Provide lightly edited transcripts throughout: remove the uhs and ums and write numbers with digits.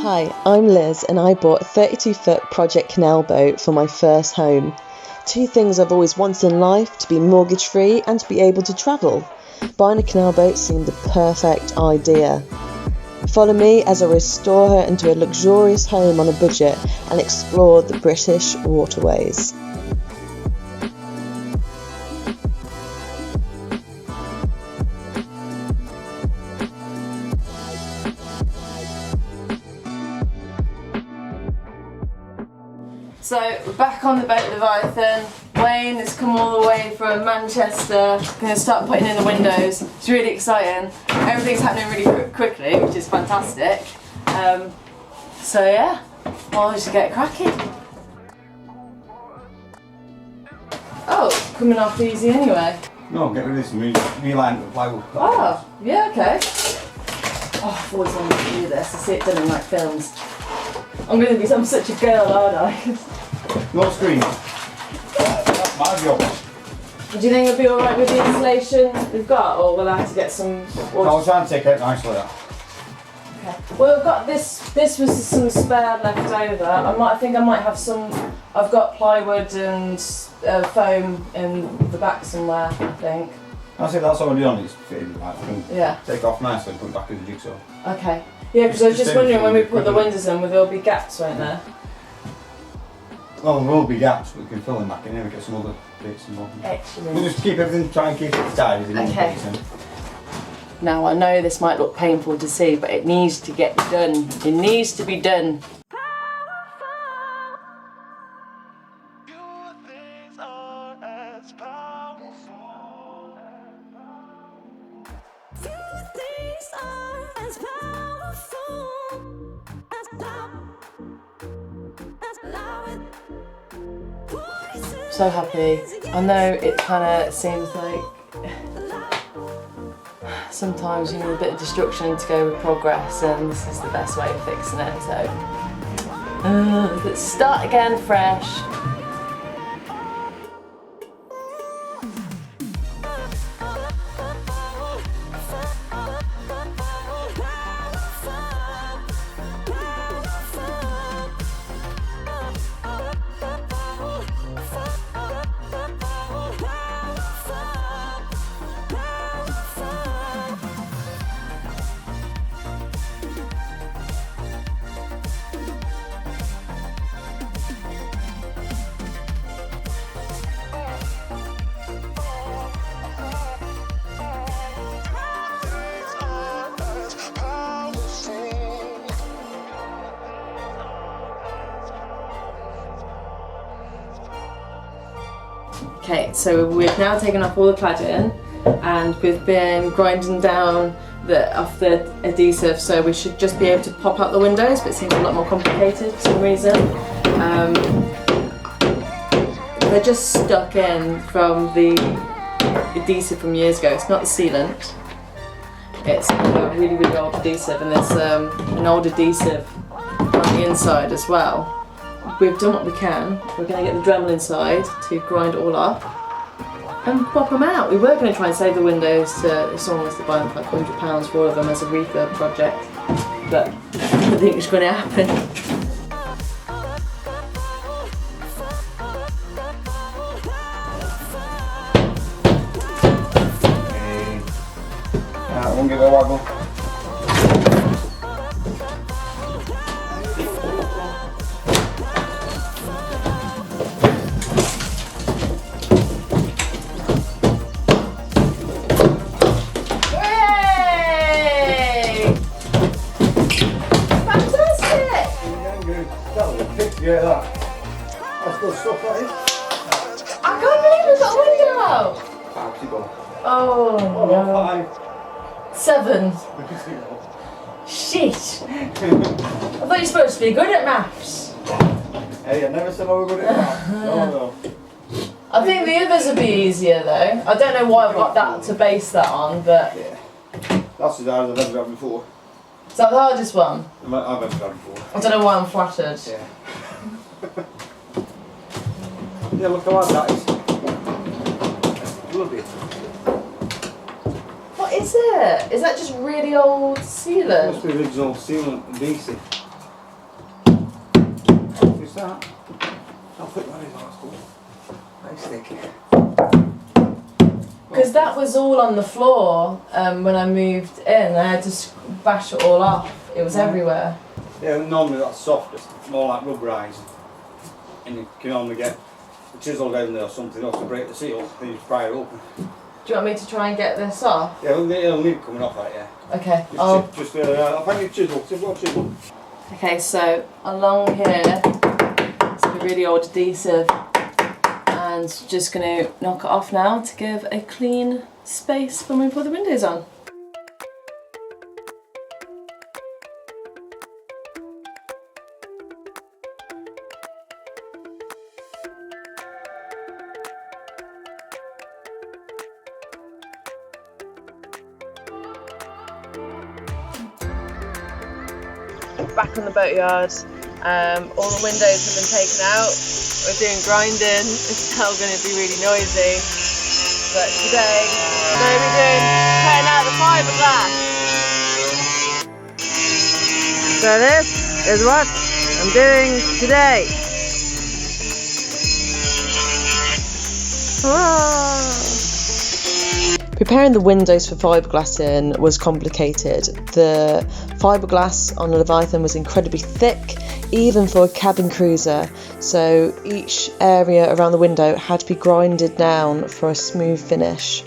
Hi, I'm Liz and I bought a 32-foot project canal boat for my first home. Two things I've always wanted in life: to be mortgage free and to be able to travel. Buying a canal boat seemed the perfect idea. Follow me as I restore her into a luxurious home on a budget and explore the British waterways. So we're back on the boat Leviathan. Wayne has come all the way from Manchester, going to start putting in the windows. It's really exciting. Everything's happening really quickly, which is fantastic. So yeah, I'll just get cracking. Oh, it's coming off easy anyway. No, get rid of this and reline the plywood. Oh, yeah, okay. Oh, I've always wanted to do this. I see it done in like films. I'm such a girl, aren't I? No screen. That's my job. Do you think it'll be alright with the insulation we've got, or will I have to get some... I'll try and take it nicely out. Okay. Well, I've got this was some spare left over. I think I might have some... I've got plywood and foam in the back somewhere, I think. I say that's already on, it's fitted right. I can Yeah. take it off nicely and put it back in the jigsaw. Okay. Yeah, because I was just wondering when we put the windows in, will there be gaps, won't there? Well, there will be gaps, but we can fill them back in here and get some other bits and bobs. Excellent. We'll just keep everything, try and keep it tidy. Okay. Now I know this might look painful to see, but it needs to get done. It needs to be done. So happy. I know it kind of seems like sometimes you need a bit of destruction to go with progress, and this is the best way of fixing it. So let's start again fresh. Okay, so we've now taken off all the cladding and we've been grinding down off the adhesive, so we should just be able to pop out the windows, but it seems a lot more complicated for some reason. They're just stuck in from the adhesive from years ago. It's not the sealant, it's a really, really old adhesive, and there's an old adhesive on the inside as well. We've done what we can. We're going to get the Dremel inside to grind it all up and pop them out. We were going to try and save the windows if someone was to buy them for like £100 for all of them as a refurb project, but I don't think it's going to happen. I won't give it a waggle. Yeah, that's good stuff, that is. I can't believe we got a window out! Oh no. 7. Shit! I thought you were supposed to be good at maths. Hey, I never said I was good at maths. No. I think the others would be easier though. I don't know why I've got that to base that on, but... Yeah. That's as hard as I've ever had before. Is that the hardest one? I've ever had before. I don't know why I'm flattered. Yeah. Yeah, look how hard that is. Bloody. What is it? Is that just really old sealant? Must be original sealant adhesive. that. How thick that is, that's cool. Nice thick. Because that was all on the floor when I moved in. I had to bash it all off. It was everywhere. Yeah, normally that's soft, it's more like rubberised. And you can only get a chisel down there or something else to break the seal, then you just pry it open. Do you want me to try and get this off? Yeah, it'll need it coming off like, yeah. Okay. I'll find you a chisel. Okay, so along here, it's a really old adhesive. And just going to knock it off now to give a clean space when we put the windows on. Back on the boatyard, all the windows have been taken out. We're doing grinding, it's still going to be really noisy, but today we're going to be cutting out the fiberglass. So this is what I'm doing today. Preparing the windows for fiberglassing was complicated. The fiberglass on a Leviathan was incredibly thick, even for a cabin cruiser, so each area around the window had to be grinded down for a smooth finish.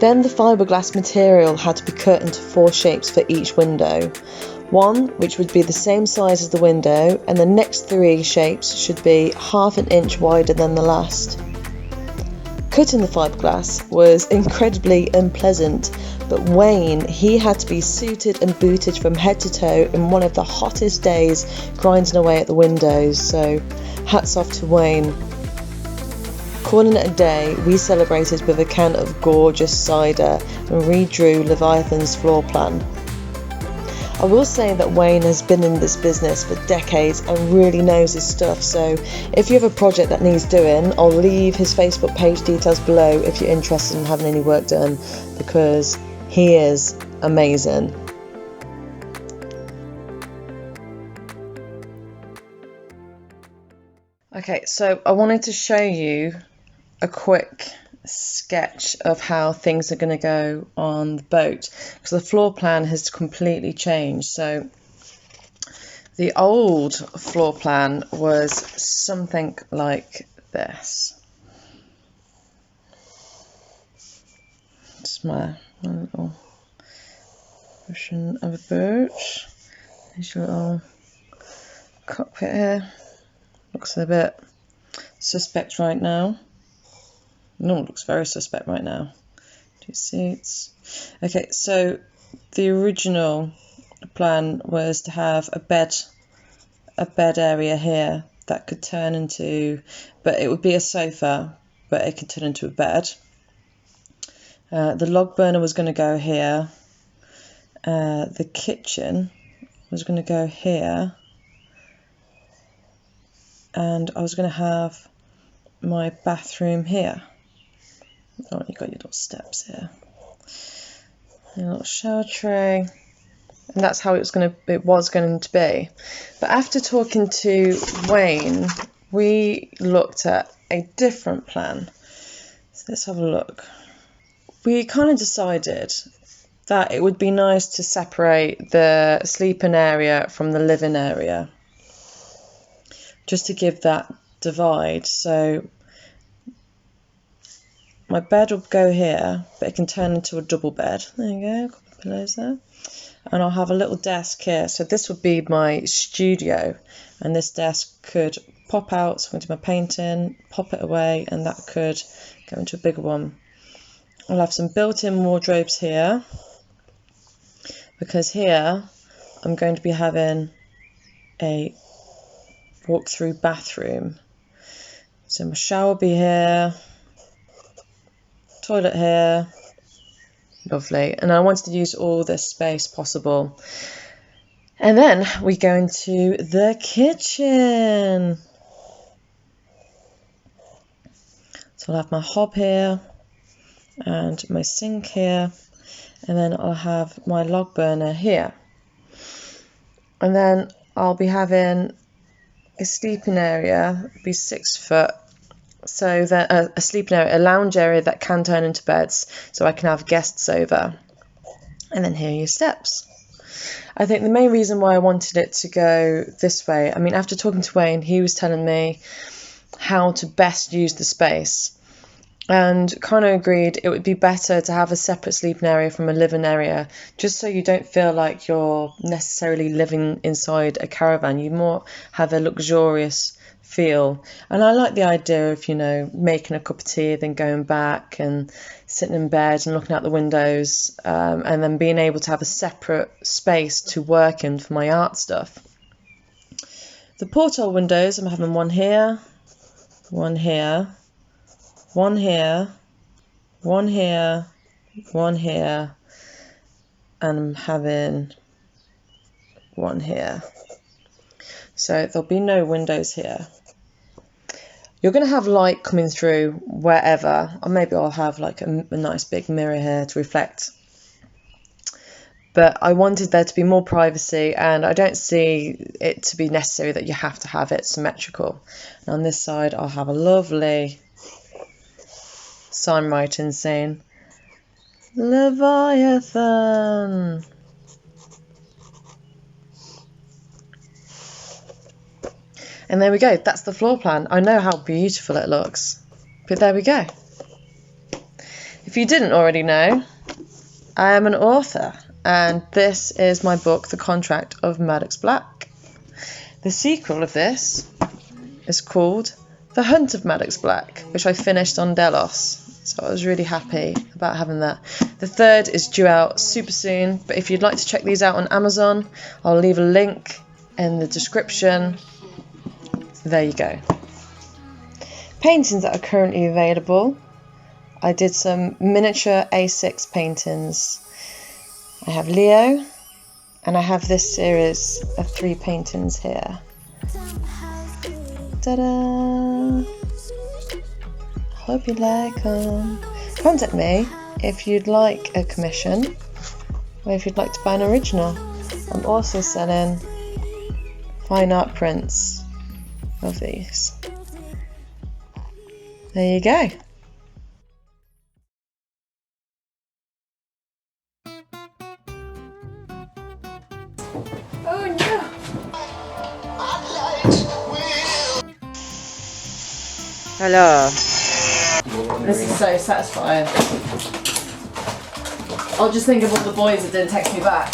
Then the fiberglass material had to be cut into 4 shapes for each window. One which would be the same size as the window, and the next 3 shapes should be ½ an inch wider than the last. Cutting the fiberglass was incredibly unpleasant, but Wayne, he had to be suited and booted from head to toe in one of the hottest days grinding away at the windows, so hats off to Wayne. Calling it a day, we celebrated with a can of gorgeous cider and redrew Leviathan's floor plan. I will say that Wayne has been in this business for decades and really knows his stuff, so if you have a project that needs doing, I'll leave his Facebook page details below if you're interested in having any work done, because he is amazing. Okay, so I wanted to show you a quick sketch of how things are going to go on the boat, because the floor plan has completely changed. So the old floor plan was something like this. It's my little version of a boat. There's your little cockpit here. Looks a bit suspect right now. No, it looks very suspect right now. 2 seats. Okay, so the original plan was to have a bed area here that could turn into, but it would be a sofa, but it could turn into a bed. The log burner was going to go here. The kitchen was going to go here. And I was going to have my bathroom here. Oh, you got your little steps here. Your little shower tray. And that's how it was going to be. But after talking to Wayne, we looked at a different plan. So let's have a look. We kind of decided that it would be nice to separate the sleeping area from the living area, just to give that divide. So my bed will go here, but it can turn into a double bed. There you go, a couple of pillows there. And I'll have a little desk here. So this would be my studio, and this desk could pop out, so I'm going to do my painting, pop it away, and that could go into a bigger one. I'll have some built-in wardrobes here, because here I'm going to be having a walk-through bathroom. So my shower will be here, toilet here, lovely. And I wanted to use all this space possible. And then we go into the kitchen. So I'll have my hob here and my sink here, and then I'll have my log burner here. And then I'll be having a sleeping area would be 6 foot. So then a sleeping area, a lounge area that can turn into beds, so I can have guests over. And then here are your steps. I think the main reason why I wanted it to go this way, I mean, after talking to Wayne, he was telling me how to best use the space, and kind of agreed it would be better to have a separate sleeping area from a living area, just so you don't feel like you're necessarily living inside a caravan. You more have a luxurious feel. And I like the idea of, you know, making a cup of tea, then going back and sitting in bed and looking out the windows, and then being able to have a separate space to work in for my art stuff. The porthole windows, I'm having one here, one here, one here, one here, one here, and I'm having one here. So there'll be no windows here. You're going to have light coming through wherever, or maybe I'll have like a nice big mirror here to reflect. But I wanted there to be more privacy, and I don't see it to be necessary that you have to have it symmetrical. And on this side I'll have a lovely sign writing saying Leviathan. And there we go, that's the floor plan. I know how beautiful it looks, but there we go. If you didn't already know, I am an author, and this is my book, The Contract of Maddox Black. The sequel of this is called The Hunt of Maddox Black, which I finished on Delos, so I was really happy about having that. The third is due out super soon, but if you'd like to check these out on Amazon, I'll leave a link in the description. There you go. Paintings that are currently available. I did some miniature A6 paintings. I have Leo, and I have this series of 3 paintings here. Ta-da! Hope you like them. Contact me if you'd like a commission, or if you'd like to buy an original. I'm also selling fine art prints of these. There you go. Oh no! Hello. This is so satisfying. I'll just think of all the boys that didn't text me back.